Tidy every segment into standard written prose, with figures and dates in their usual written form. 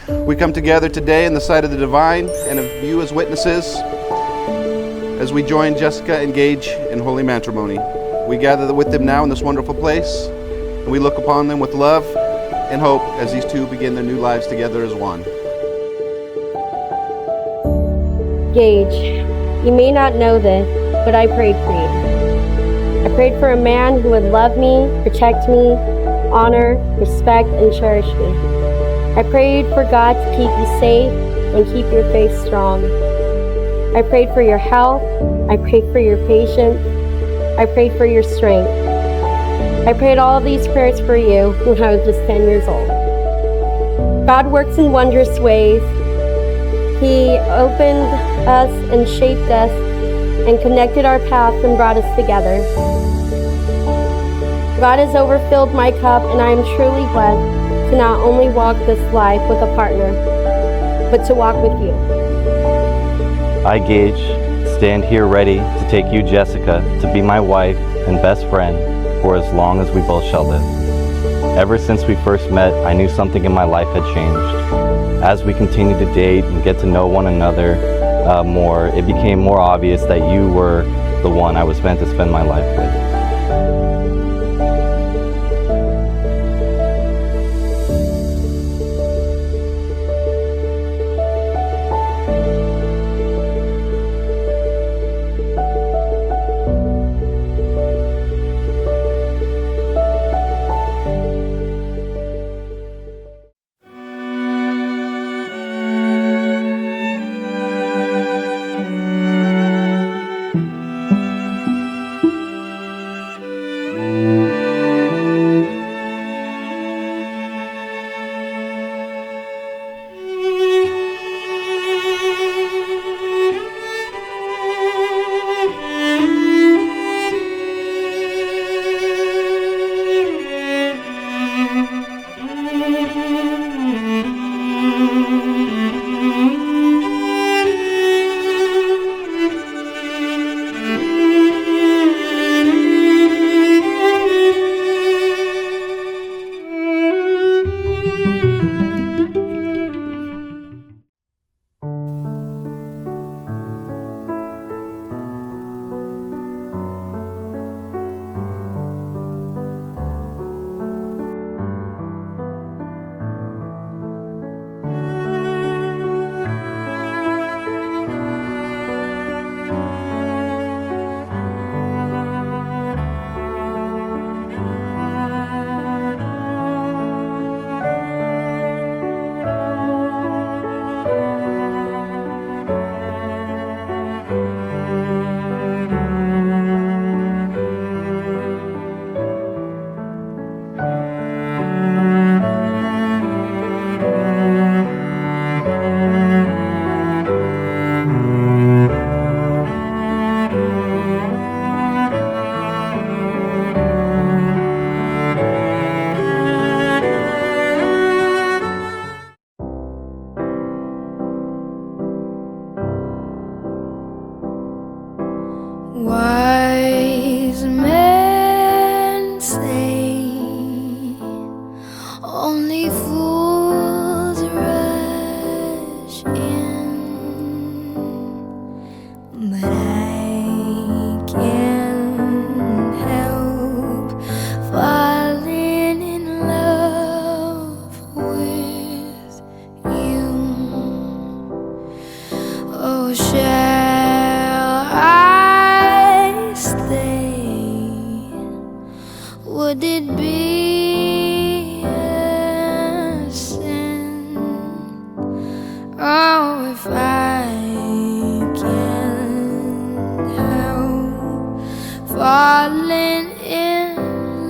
We come together today in the sight of the divine and of you as witnesses as we join Jessica and Gage in holy matrimony. We gather with them now in this wonderful place, and we look upon them with love and hope as these two begin their new lives together as one. Gage, you may not know this, but I prayed for you. I prayed for a man who would love me, protect me, honor, respect, and cherish me. I prayed for God to keep you safe and keep your faith strong. I prayed for your health. I prayed for your patience. I prayed for your strength. I prayed all of these prayers for you when I was just 10 years old. God works in wondrous ways. He opened us and shaped us and connected our paths and brought us together. God has overfilled my cup, and I am truly blessed to not only walk this life with a partner, but to walk with you. I, Gage, stand here ready to take you, Jessica, to be my wife and best friend for as long as we both shall live. Ever since we first met, I knew something in my life had changed. As we continued to date and get to know one another more, it became more obvious that you were the one I was meant to spend my life with. Wise men say only fools rush in, but I can't help falling in love with you. Oh, shall I stay? Would it be a sin? Oh, if I can't help falling in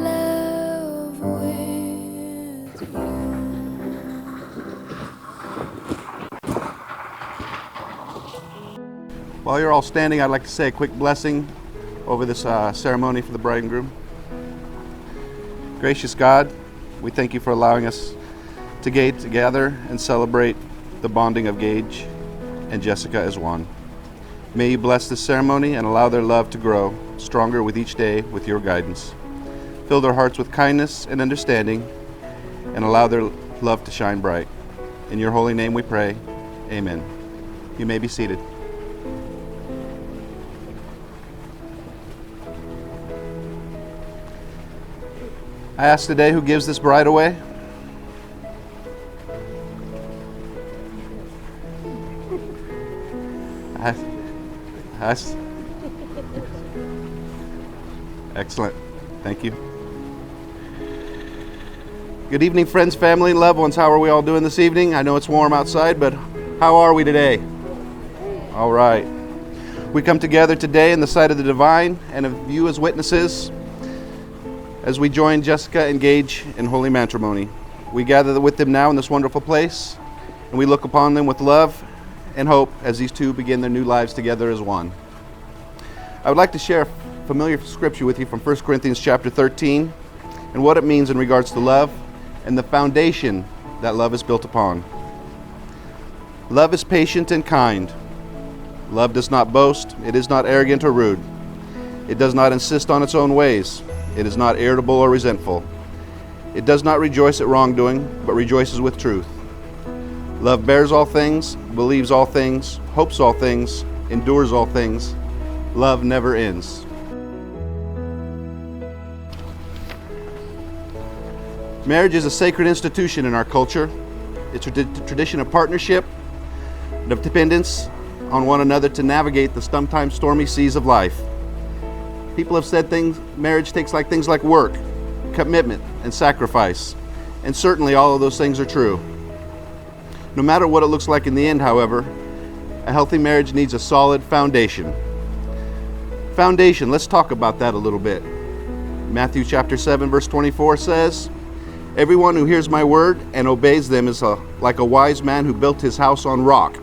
love with you. While you're all standing, I'd like to say a quick blessing over this ceremony for the bride and groom. Gracious God, we thank you for allowing us to get together and celebrate the bonding of Gage and Jessica as one. May you bless this ceremony and allow their love to grow stronger with each day with your guidance. Fill their hearts with kindness and understanding and allow their love to shine bright. In your holy name we pray. Amen. You may be seated. I ask today, who gives this bride away? Excellent. Thank you. Good evening, friends, family, and loved ones. How are we all doing this evening? I know it's warm outside, but how are we today? All right. We come together today in the sight of the divine and of you as witnesses as we join Jessica and Gage in holy matrimony. We gather with them now in this wonderful place, and we look upon them with love and hope as these two begin their new lives together as one. I would like to share a familiar scripture with you from 1 Corinthians chapter 13 and what it means in regards to love and the foundation that love is built upon. Love is patient and kind. Love does not boast. It is not arrogant or rude. It does not insist on its own ways. It is not irritable or resentful. It does not rejoice at wrongdoing, but rejoices with truth. Love bears all things, believes all things, hopes all things, endures all things. Love never ends. Marriage is a sacred institution in our culture. It's a tradition of partnership and of dependence on one another to navigate the sometimes stormy seas of life. People have said marriage takes things like work, commitment, and sacrifice. And certainly all of those things are true. No matter what it looks like in the end, however, a healthy marriage needs a solid foundation. Foundation, let's talk about that a little bit. Matthew chapter 7, verse 24 says, "Everyone who hears my word and obeys them is like a wise man who built his house on rock.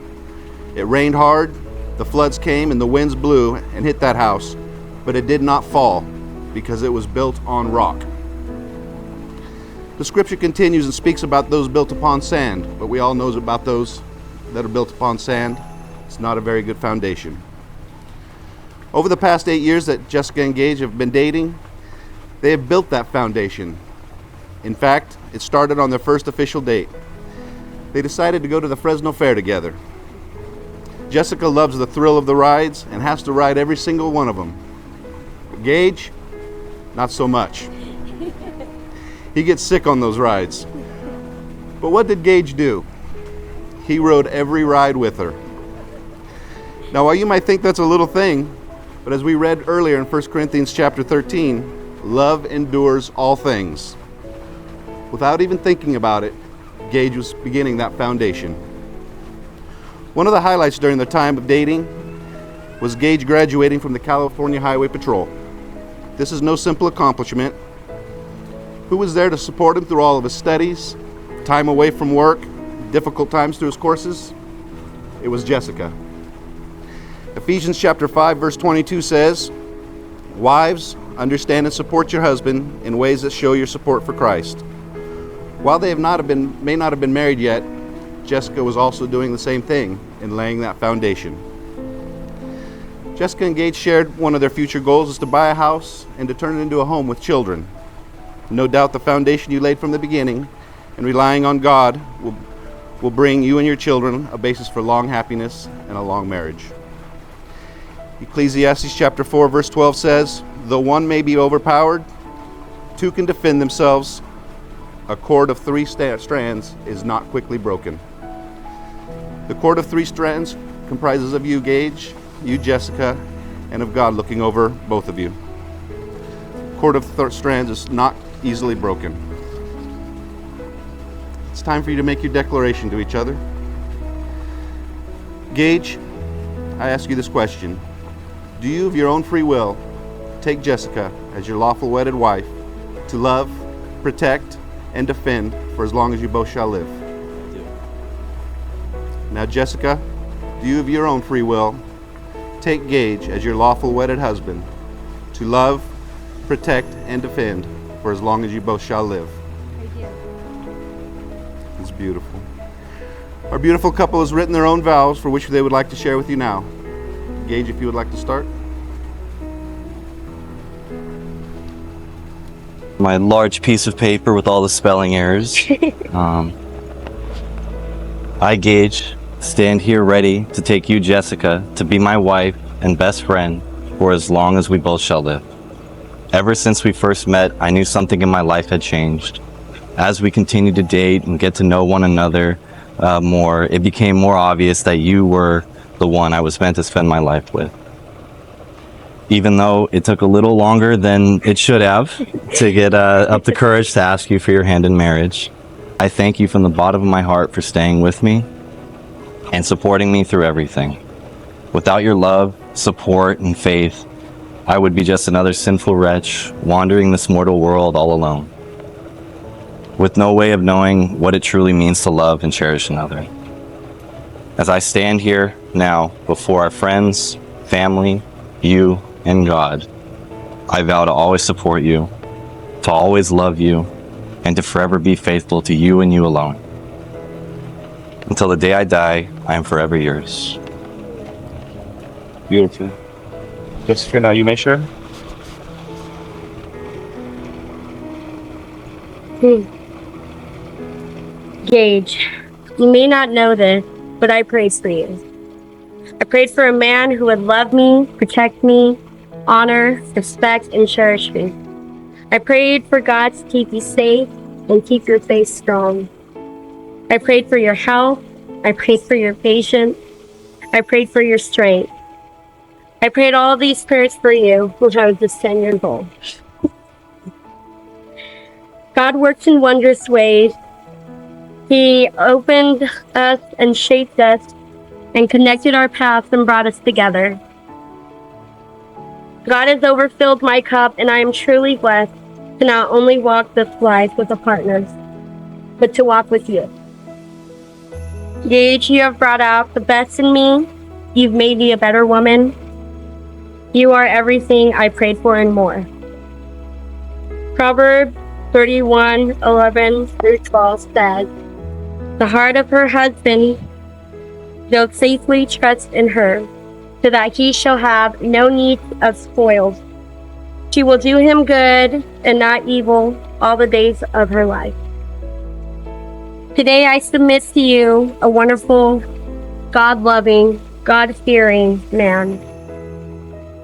It rained hard, the floods came, and the winds blew and hit that house, but it did not fall because it was built on rock." The scripture continues and speaks about those built upon sand, but we all know about those that are built upon sand. It's not a very good foundation. Over the past 8 years that Jessica and Gage have been dating, they have built that foundation. In fact, it started on their first official date. They decided to go to the Fresno Fair together. Jessica loves the thrill of the rides and has to ride every single one of them. But Gage, not so much. He gets sick on those rides. But what did Gage do? He rode every ride with her. Now, while you might think that's a little thing, but as we read earlier in 1 Corinthians chapter 13, love endures all things. Without even thinking about it, Gage was beginning that foundation. One of the highlights during the time of dating was Gage graduating from the California Highway Patrol. This is no simple accomplishment. Who was there to support him through all of his studies, time away from work, difficult times through his courses? It was Jessica. Ephesians chapter 5, verse 22 says, "Wives, understand and support your husband in ways that show your support for Christ." While they may not have been married yet, Jessica was also doing the same thing in laying that foundation. Jessica and Gage shared one of their future goals is to buy a house and to turn it into a home with children. No doubt the foundation you laid from the beginning and relying on God will bring you and your children a basis for long happiness and a long marriage. Ecclesiastes chapter 4, verse 12 says, "Though one may be overpowered, two can defend themselves. A cord of three strands is not quickly broken." The cord of three strands comprises of you, Gage, you, Jessica, and of God looking over both of you. The cord of strands is not easily broken. It's time for you to make your declaration to each other. Gage, I ask you this question. Do you, of your own free will, take Jessica as your lawful wedded wife to love, protect, and defend for as long as you both shall live? I do. Now, Jessica, do you, of your own free will, take Gage as your lawful wedded husband to love, protect, and defend for as long as you both shall live? I do. It's beautiful. Our beautiful couple has written their own vows for which they would like to share with you now. Gage, if you would like to start. My large piece of paper with all the spelling errors. I, Gage, stand here ready to take you, Jessica, to be my wife and best friend for as long as we both shall live. Ever since we first met, I knew something in my life had changed. As we continued to date and get to know one another more, it became more obvious that you were the one I was meant to spend my life with. Even though it took a little longer than it should have to get up the courage to ask you for your hand in marriage, I thank you from the bottom of my heart for staying with me and supporting me through everything. Without your love, support, and faith, I would be just another sinful wretch wandering this mortal world all alone, with no way of knowing what it truly means to love and cherish another. As I stand here now before our friends, family, you, and God, I vow to always support you, to always love you, and to forever be faithful to you and you alone. Until the day I die, I am forever yours. Beautiful. Jessica, now you may share. Gage, you may not know this, but I prayed for you. I prayed for a man who would love me, protect me, honor, respect, and cherish me. I prayed for God to keep you safe and keep your faith strong. I prayed for your health. I prayed for your patience. I prayed for your strength. I prayed all these prayers for you when I was just 10 years old. God works in wondrous ways. He opened us and shaped us and connected our paths and brought us together. God has overfilled my cup, and I am truly blessed to not only walk this life with a partner, but to walk with you. Gage, you have brought out the best in me. You've made me a better woman. You are everything I prayed for and more. Proverbs 31:11-12 says, "The heart of her husband doth safely trust in her, so that he shall have no need of spoils. She will do him good and not evil all the days of her life." Today I submit to you a wonderful, God-loving, God-fearing man.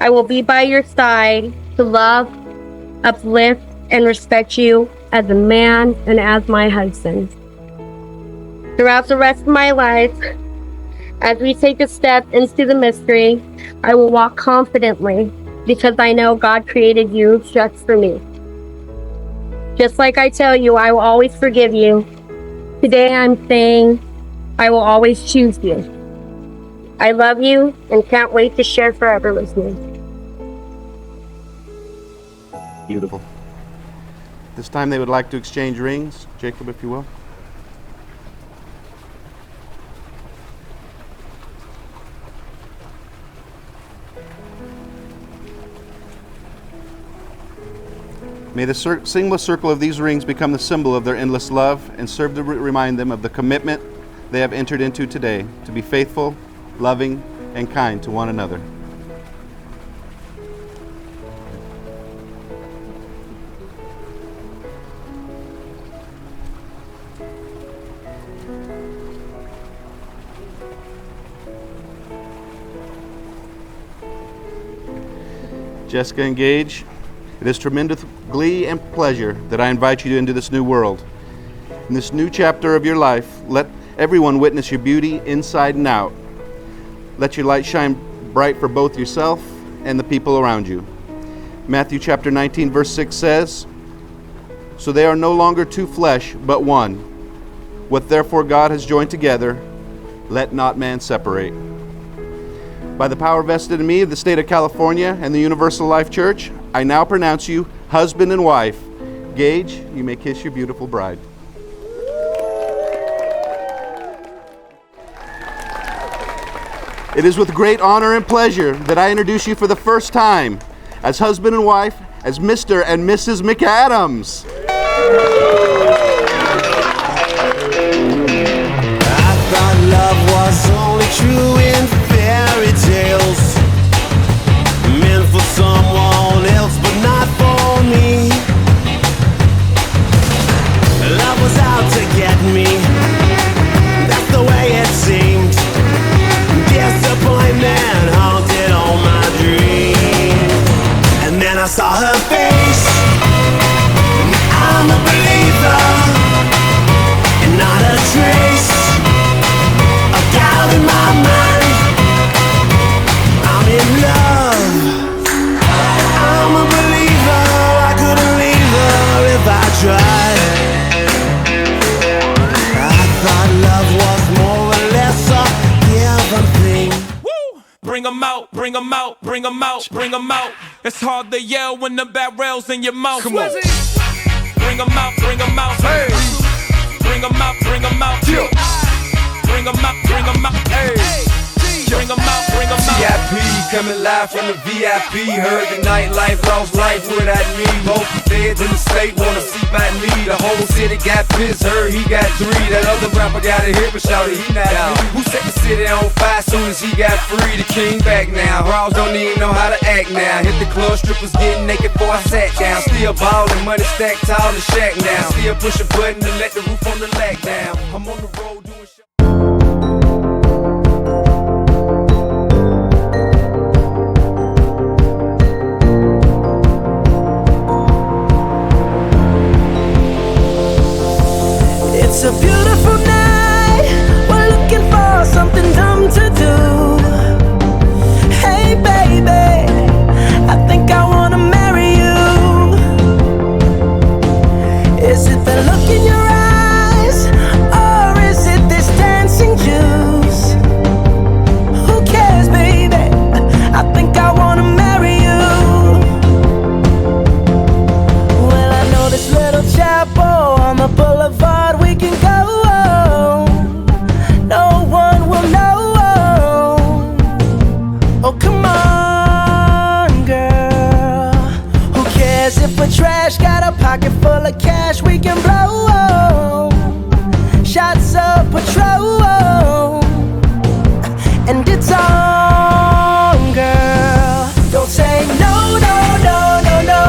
I will be by your side to love, uplift, and respect you as a man and as my husband. Throughout the rest of my life, as we take a step into the mystery, I will walk confidently because I know God created you just for me. Just like I tell you, I will always forgive you. Today I'm saying I will always choose you. I love you and can't wait to share forever with you. Beautiful. This time they would like to exchange rings. Jacob, if you will. May the seamless circle of these rings become the symbol of their endless love and serve to remind them of the commitment they have entered into today to be faithful, loving, and kind to one another. Jessica and Gage, it is tremendous glee and pleasure that I invite you into this new world. In this new chapter of your life, let everyone witness your beauty inside and out. Let your light shine bright for both yourself and the people around you. Matthew chapter 19, verse 6 says, "So they are no longer two flesh, but one. What therefore God has joined together, let not man separate." By the power vested in me of the state of California and the Universal Life Church, I now pronounce you husband and wife. Gage, you may kiss your beautiful bride. It is with great honor and pleasure that I introduce you for the first time as husband and wife, as Mr. and Mrs. McAdams. I thought love was only true in fairy tales, meant for someone else but not for me. Love was out to get me, that's the way bring 'em out, bring 'em out, bring 'em out, bring 'em out. It's hard to yell when the barrel's in your mouth. Come on. Bring 'em out, bring 'em out. Hey. Bring 'em out, bring 'em out. Yeah. Bring 'em out, bring 'em out. Hey. Bring 'em out, bring 'em out. VIP coming live from the VIP. Heard the nightlife, lost life without me. Most feds in the state wanna see by me. The whole city got pissed, heard he got 3. That other rapper got a hit, but shouted he not out. Who set the city on fire soon as he got free? The king back now. Raws don't even know how to act now. Hit the club, strippers getting naked before I sat down. Still ballin', money stacked tall in the shack now. Still push a button to let the roof on the lag down. I'm on the road doing shit. It's a beautiful night. We're looking for something dumb to do. Hey baby, I think I wanna marry you. Is it the look in your eyes, or is it this dancing juice? Who cares, baby? I think I wanna marry you. Well, I know this little chapel on the boulevard we can go. No one will know. Oh, come on, girl. Who cares if we're trash? Got a pocket full of cash we can blow. Shots of Patrol, and it's on, girl. Don't say no, no, no, no, no.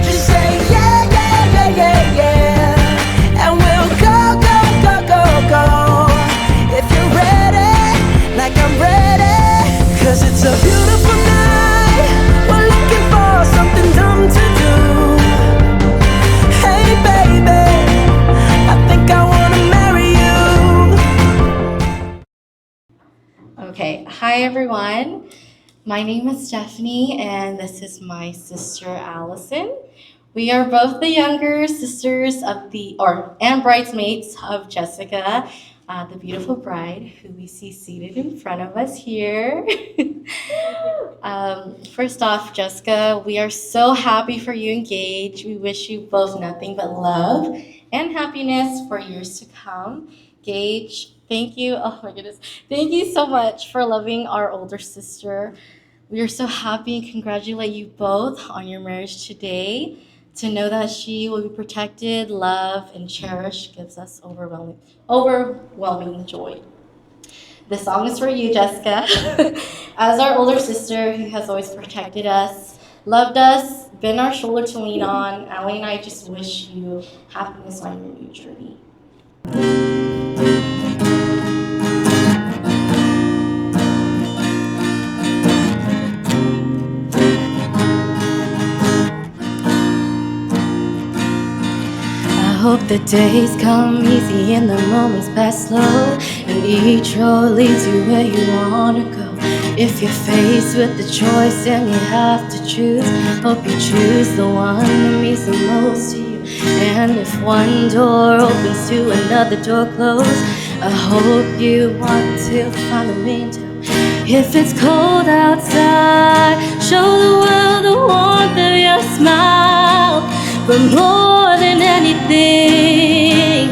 Just say yeah, yeah, yeah, yeah, yeah. And we'll go, go, go, go, go. If you're ready, like I'm ready. 'Cause it's a beautiful night. We're looking for something dumb to do. Hey baby, I think I wanna marry you. Okay, hi everyone. My name is Stephanie, and this is my sister Allison. We are both the younger sisters of and bridesmaids of Jessica, the beautiful bride who we see seated in front of us here. First off, Jessica, we are so happy for you and Gage. We wish you both nothing but love and happiness for years to come. Gage, thank you. Oh my goodness. Thank you so much for loving our older sister. We are so happy and congratulate you both on your marriage today. To know that she will be protected, loved, and cherished gives us overwhelming joy. This song is for you, Jessica. As our older sister who has always protected us, loved us, been our shoulder to lean on, Allie and I just wish you happiness on your new journey. I hope the days come easy and the moments pass slow, and each road leads you where you wanna go. If you're faced with the choice and you have to choose, hope you choose the one that means the most to you. And if one door opens to another door closed, I hope you want to find the window. If it's cold outside, show the world the warmth of your smile. But more than anything,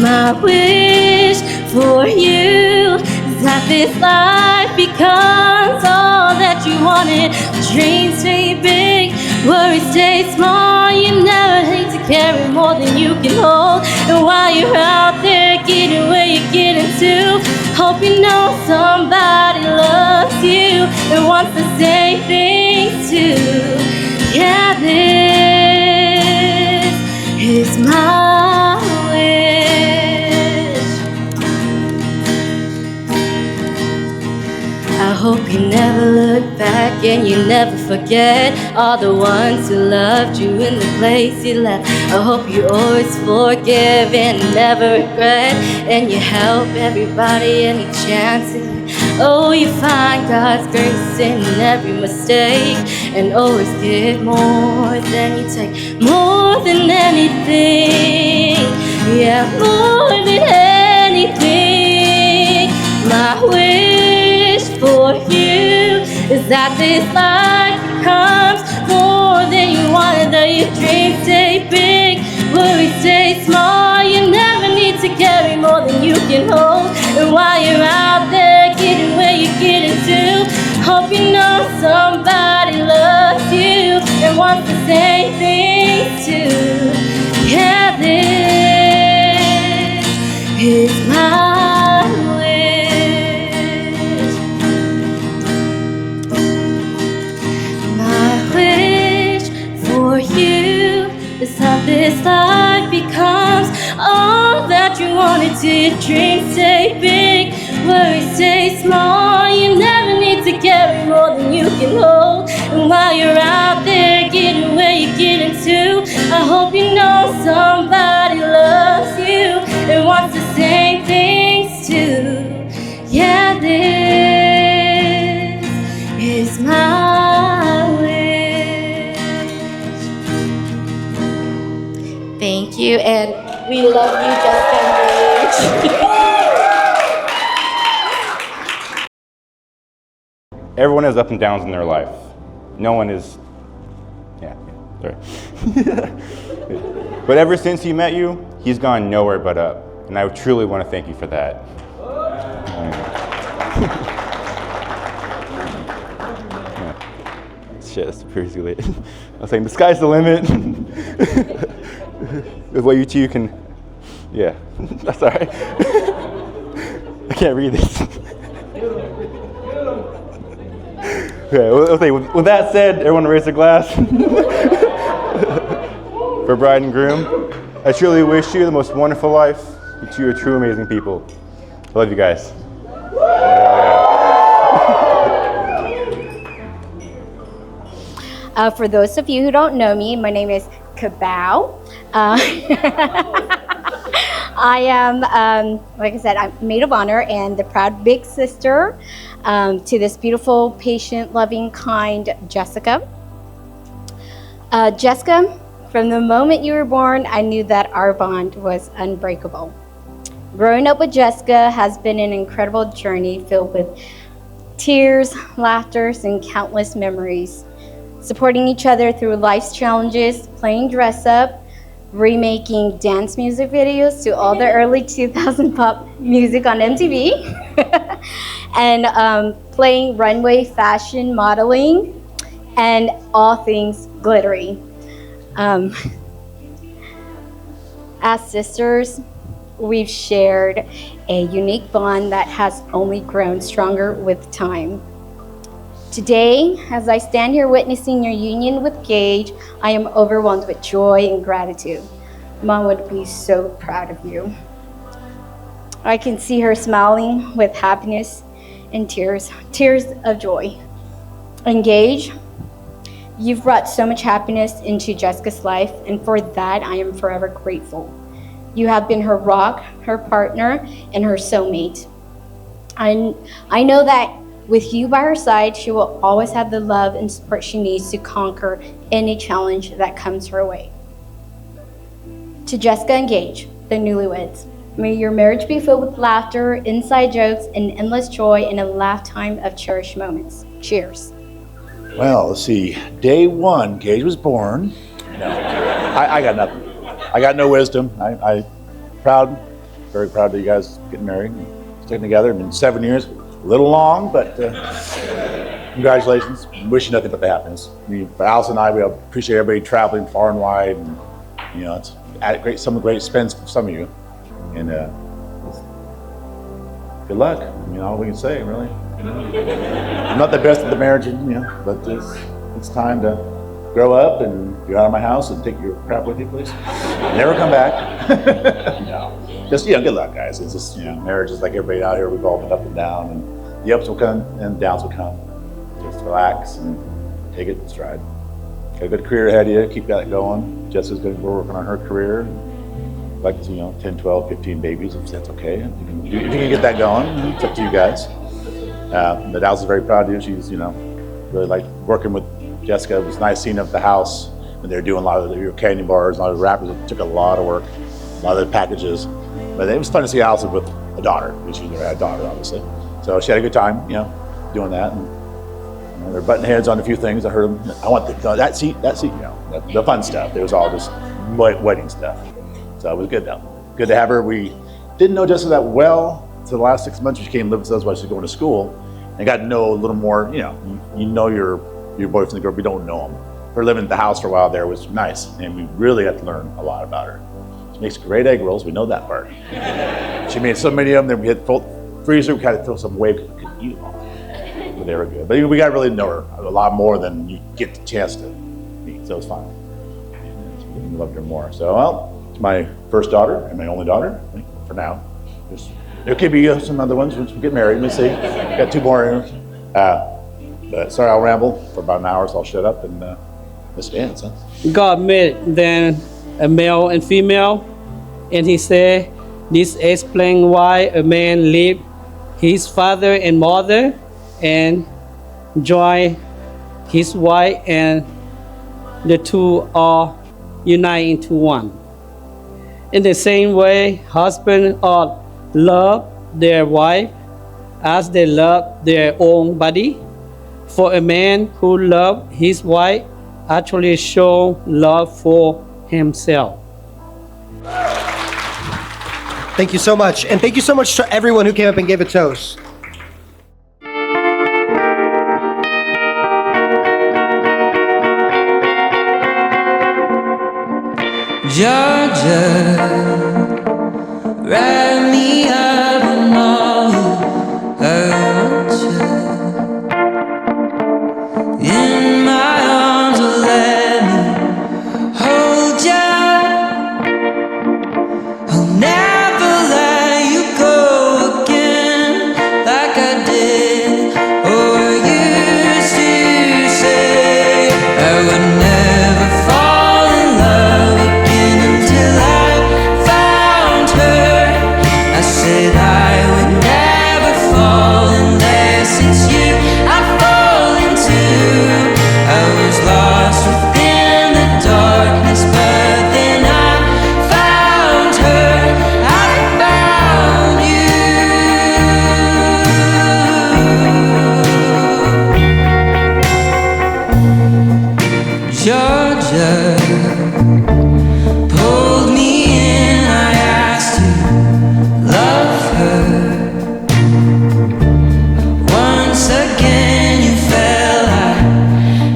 my wish for you is that this life becomes all that you wanted. Dreams stay big, worries stay small. You never hate to carry more than you can hold. And while you're out there getting where you're getting to, hope you know somebody loves you and wants the same things too. Yeah, this is my wish. I hope you never look back and you never forget all the ones who loved you in the place you left. I hope you always forgive and never regret, and you help everybody any chance you get. Oh, you find God's grace in every mistake, and always give more than you take. More than anything, yeah, more than anything. is that this life becomes more than you wanted, that your dreams stay big, worries stay small. You never need to carry more than you can hold. And while you're out there getting where you're getting to, hope you know somebody loves you and wants the same things too. Yeah, this is my wish. My wish for you is that this life becomes all that you wanted to. Your dreams stay big, worries stay small. You never need to carry more than you can hold. And while you're out there getting where you're getting to, I hope you know somebody loves you and wants the same things too. Yeah, this is my wish. Thank you, and we love you, Jessica and Gage. Everyone has ups and downs in their life. No one is, sorry. But ever since he met you, he's gone nowhere but up. And I truly want to thank you for that. Shit, that's pretty late. I was saying, the sky's the limit. With what you two can, that's all right. I can't read this. Okay, with that said, everyone raise a glass for bride and groom. I truly wish you the most wonderful life. You two are true amazing people. I love you guys. For those of you who don't know me, my name is Kabao. I am, like I said, I'm maid of honor and the proud big sister to this beautiful, patient, loving, kind Jessica. Jessica, from the moment you were born, I knew that our bond was unbreakable. Growing up with Jessica has been an incredible journey filled with tears, laughter, and countless memories. Supporting each other through life's challenges, playing dress up, remaking dance music videos to all the early 2000 pop music on MTV, and playing runway fashion modeling, and all things glittery. As sisters, we've shared a unique bond that has only grown stronger with time. Today, as I stand here witnessing your union with Gage, I am overwhelmed with joy and gratitude. Mom would be so proud of you. I can see her smiling with happiness and tears of joy. And Gage, you've brought so much happiness into Jessica's life, and for that, I am forever grateful. You have been her rock, her partner, and her soulmate. I know that with you by her side, she will always have the love and support she needs to conquer any challenge that comes her way. To Jessica and Gage, the newlyweds, may your marriage be filled with laughter, inside jokes, and endless joy, and a lifetime of cherished moments. Cheers. Well, let's see. Day one, Gage was born. No, I got nothing. I got no wisdom. I proud, very proud that you guys getting married and sticking together. It's been 7 years. A little long, but congratulations. Wish you nothing but the happiness. For Alice and I, we appreciate everybody traveling far and wide, and it's some great expense for some of you. And good luck. All we can say, really. I'm not the best at the marriage, but it's time to grow up and get out of my house and take your crap with you, please. Never come back. No. Just, good luck, guys. It's just, marriage is like everybody out here. We've all been up and down, and the ups will come and downs will come. Just relax and take it in stride. Got a good career ahead of you. Keep that going. Jessica's going to be working on her career. Like, 10, 12, 15 babies, if that's okay. If you can get that going, it's up to you guys. But Alice is very proud of you. She's, really liked working with Jessica. It was nice seeing up the house when they were doing a lot of your candy bars, a lot of wrappers. It took a lot of work, a lot of the packages. But it was fun to see Alice with a daughter, because she never had a daughter, obviously. So she had a good time, doing that. And You know, they're butting heads on a few things. I heard them. I want that seat. You know, the fun stuff. It was all just wedding stuff. So it was good though. Good to have her. We didn't know Jessica that well for the last 6 months. She came and lived with us while she was going to school, and got to know a little more. You know your boyfriend and girl. We don't know them. Her living at the house for a while there was nice, and we really got to learn a lot about her. She makes great egg rolls. We know that part. She made so many of them that we had full freezer. We had to throw some away because we couldn't eat them all. But they were good. But we got to really know her a lot more than you get the chance to meet. So it was fun. And we loved her more. So, well, it's my first daughter and my only daughter for now. There could be some other ones once we get married. Let me see. Got 2 more. But sorry, I'll ramble for about an hour, so I'll shut up and let's dance. Huh? God made then a male and female, and he said, this explains why a man leave his father and mother and join his wife, and the two are united into one. In the same way, husbands ought love their wife as they love their own body. For a man who loves his wife actually shows love for himself. Thank you so much. And thank you so much to everyone who came up and gave a toast. Georgia, wrap me up in all I want you. In my arms, oh, let me hold you. I'll never let you go again like I did or used to say. I would never fall in love again until I found her. I said I would never fall in love since you I fallen too. I was lost within the darkness, but then I found her. I found you. Georgia pulled me in. I asked to love her. Once again you fell, I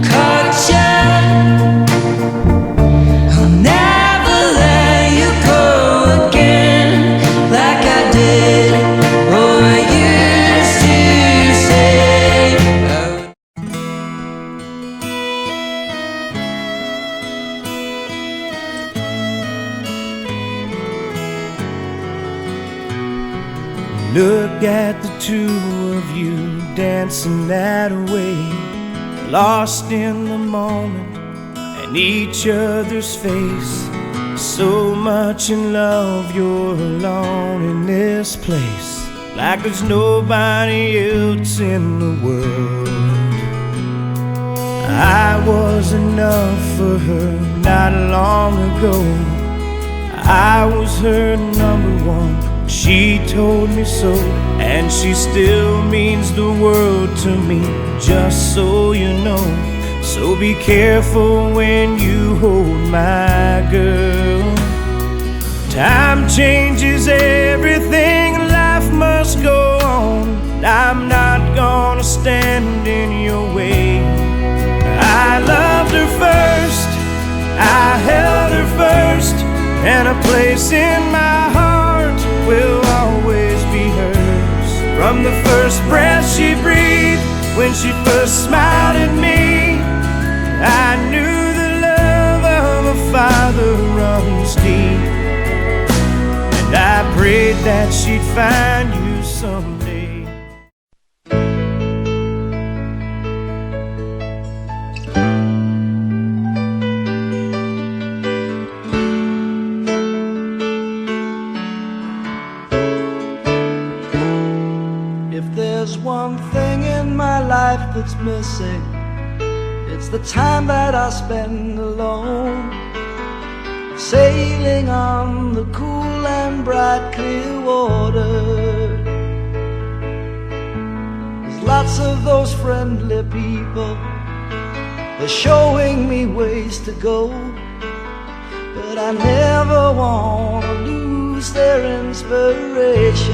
caught you. I'll never let you go again like I did or used to say. Look at the two of you dancing that way, lost in the moment and each other's face. So much in love, you're alone in this place, like there's nobody else in the world. I was enough for her not long ago. I was her number one. She told me so, and she still means the world to me, just so you know. So be careful when you hold my girl. Time changes everything, life must go on. I'm not gonna stand in your way. I loved her first, I held her first, and a place in my heart will always be hers. From the first breath she breathed, when she first smiled at me, I knew the love of a father runs deep, and I prayed that she'd find you someday. One thing in my life that's missing, it's the time that I spend alone, sailing on the cool and bright clear water. There's lots lots of those friendly people. They're showing me ways to go, but I never want to lose their inspiration.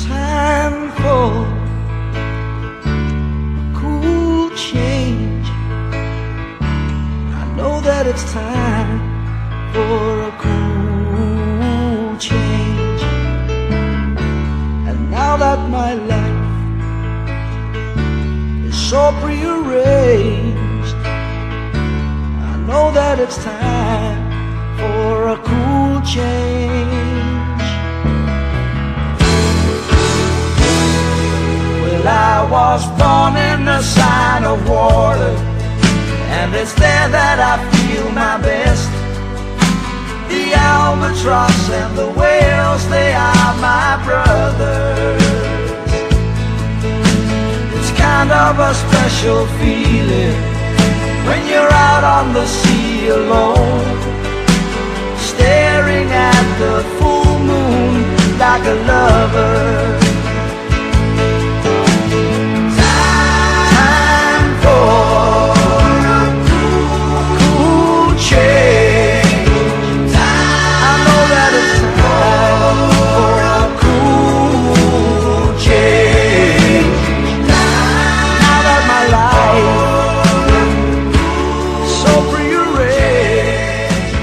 Time for cool change. I know that it's time for a cool change. And now that my life is so prearranged, I know that it's time for a cool change. Well, I was born in the sign of water, and it's there that I feel my best. The albatross and the whales, they are my brothers. It's kind of a special feeling when you're out on the sea alone, staring at the full moon like a lover. Time for a cool change. I know that it's time for a cool change. Now that my life is so prearranged,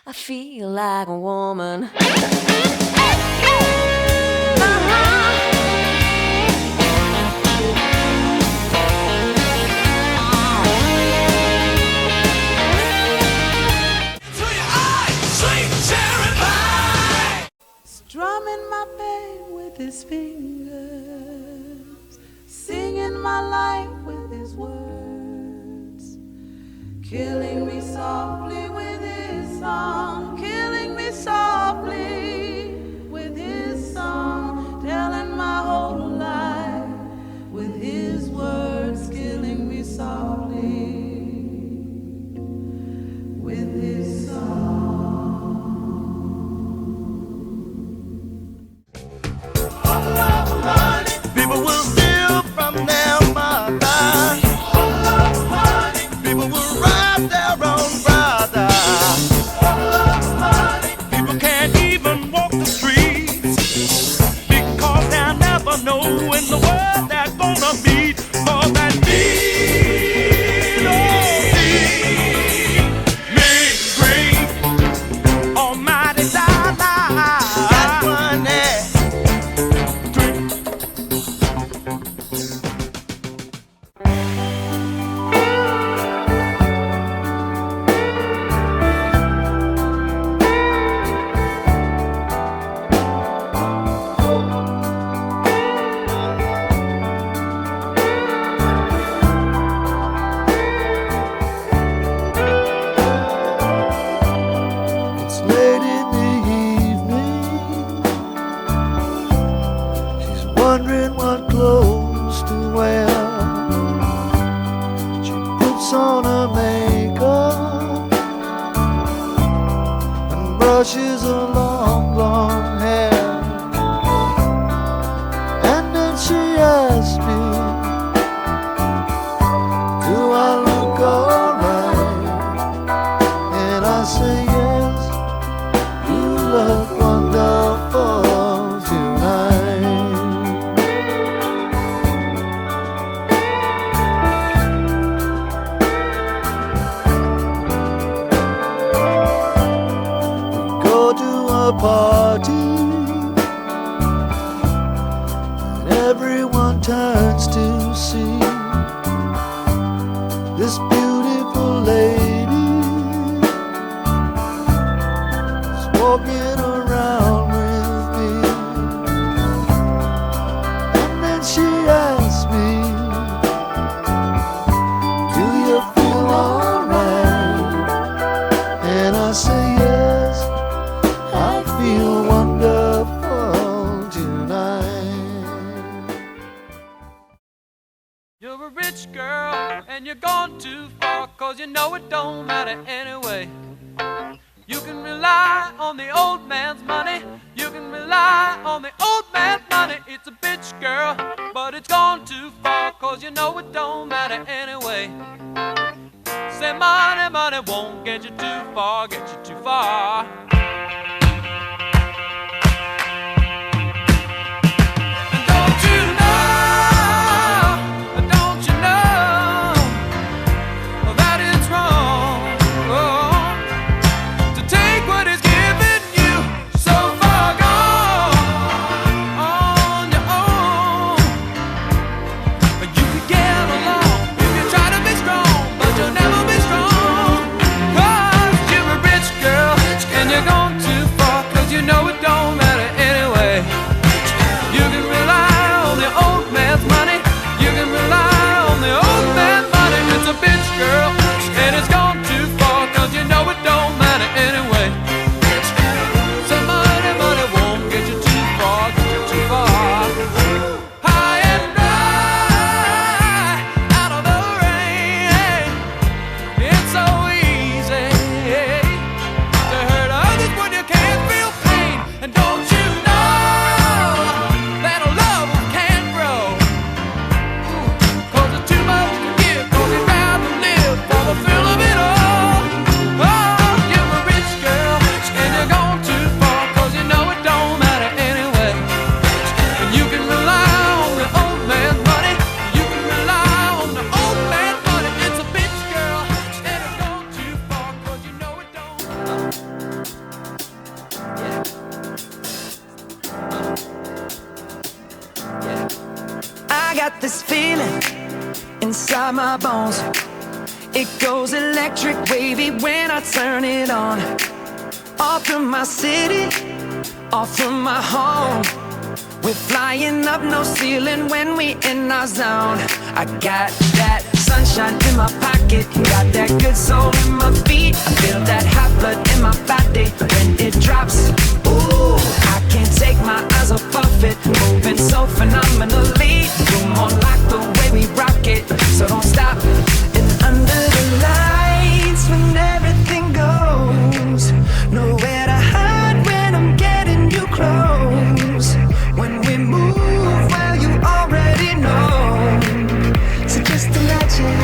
I feel like a woman. Strumming my pain with his fingers, singing my life with his words, killing me softly with his song, killing me softly with his song, telling my whole life with his words, killing me softly with his song. People will steal from their mother. People will rob their own brother. People can't even walk the streets because they'll never know in the world they're gonna meet. For that need, me green, almighty dollar. That money. it's late in the evening. She's wondering what clothes to wear. She puts on her makeup and brushes her long, long hair. And then she asks me, do I look alright? And I say yes, you look wonderful tonight. We go to a party and everyone turns to see this beautiful lady is walking around with me. And then she asks me, do you feel alright? And I say yes, I feel wonderful tonight. You're a rich girl and you're gone too far, 'cause you know it don't matter anyway. You can rely on the old man's money. You can rely on the old man's money. It's a bitch, girl, but it's gone too far, 'cause you know it don't matter anyway. Say money, money won't get you too far, get you too far. I got this feeling inside my bones. It goes electric wavy when I turn it on. Off from my city, off from my home. We're flying up no ceiling when we in our zone. I got that sunshine in my pocket, got that good soul in my feet. I feel that hot blood in my body when it drops. Ooh, I can't take my eyes off of it, moving so phenomenally. You're more like the way we rock it, so don't stop. And under the lights when everything goes, nowhere to hide when I'm getting you close. When we move, well, you already know. So just imagine.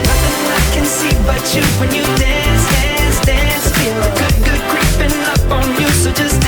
Nothing I can see but you when you dance, dance, dance. Feel good, good creeping up on you. So just